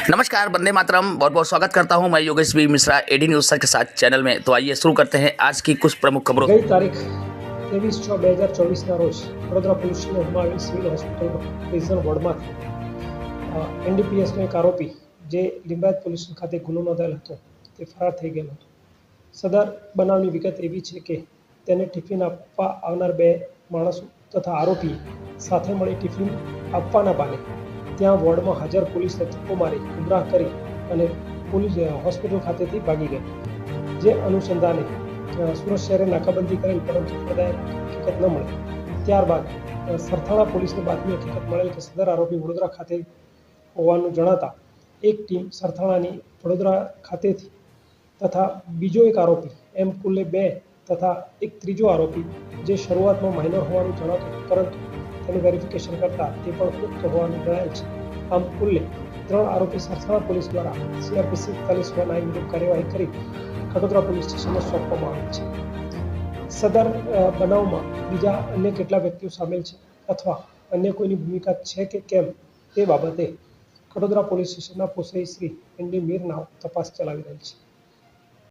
नमस्कार, वंदे मातरम। बहुत बहुत स्वागत करता हूं मैं Yogesh B Mishra AD news sir के साथ चैनल में। तो आइए शुरू करते हैं आज की कुछ प्रमुख खबरों। गई तारीख 23/6/2024 रोज वडोदरा पुलिसने હુમા સિવિલ હોસ્પિટલમાં પ્રિઝન વોર્ડમાંથી એનડીપીએસનો એક આરોપી જે લિંબાયત પોલીસ ખાતે ગુનો નોંધાયેલ હતો તે ફરાર થઈ ગયેલો હતો। સદર બનાવની વિગત એવી છે કે તેને ટિફિન આપવા આવનાર બે માણસો તથા આરોપી સાથે મળી ટિફિન આપવાના બાને ત્યાં વોર્ડમાં હાજર પોલીસને ધક્કો મારી ગુમરાહ કરી અને પોલીસ હોસ્પિટલ ખાતેથી ભાગી ગઈ। જે અનુસંધાને સુરત શહેરે નાકાબંધી કરેલ પરંતુ હકીકત ન મળે ત્યારબાદ સરથાણા પોલીસને બાતમી હકીકત મળેલ કે સદર આરોપી વડોદરા ખાતે હોવાનું જણાતા એક ટીમ સરથાણાની વડોદરા ખાતેથી તથા બીજો એક આરોપી એમ કુલ્લે બે તથા એક ત્રીજો આરોપી જે શરૂઆતમાં માઇનર હોવાનું જણાતું પરંતુ તેનું વેરિફિકેશન કરતા તે પણ પુખ્ત હોવાનું જણાય છે। આમ કુલ્લે 3 આરોપી સરથાણા પોલીસ દ્વારા CRPC 41/9 મુજબ કાર્યવાહી કરી ખટોદરા પોલીસ સ્ટેશનમાં સોંપવામાં આવી છે। સદર બનાવમાં બીજા અન્ય કેટલા વ્યક્તિઓ સામેલ છે અથવા અન્ય કોઈની ભૂમિકા છે કે કેમ તે બાબતે ખટોદરા પોલીસ સ્ટેશનના પોસઈ શ્રી ND મીર નાવ તપાસ ચલાવી રહેલ છે।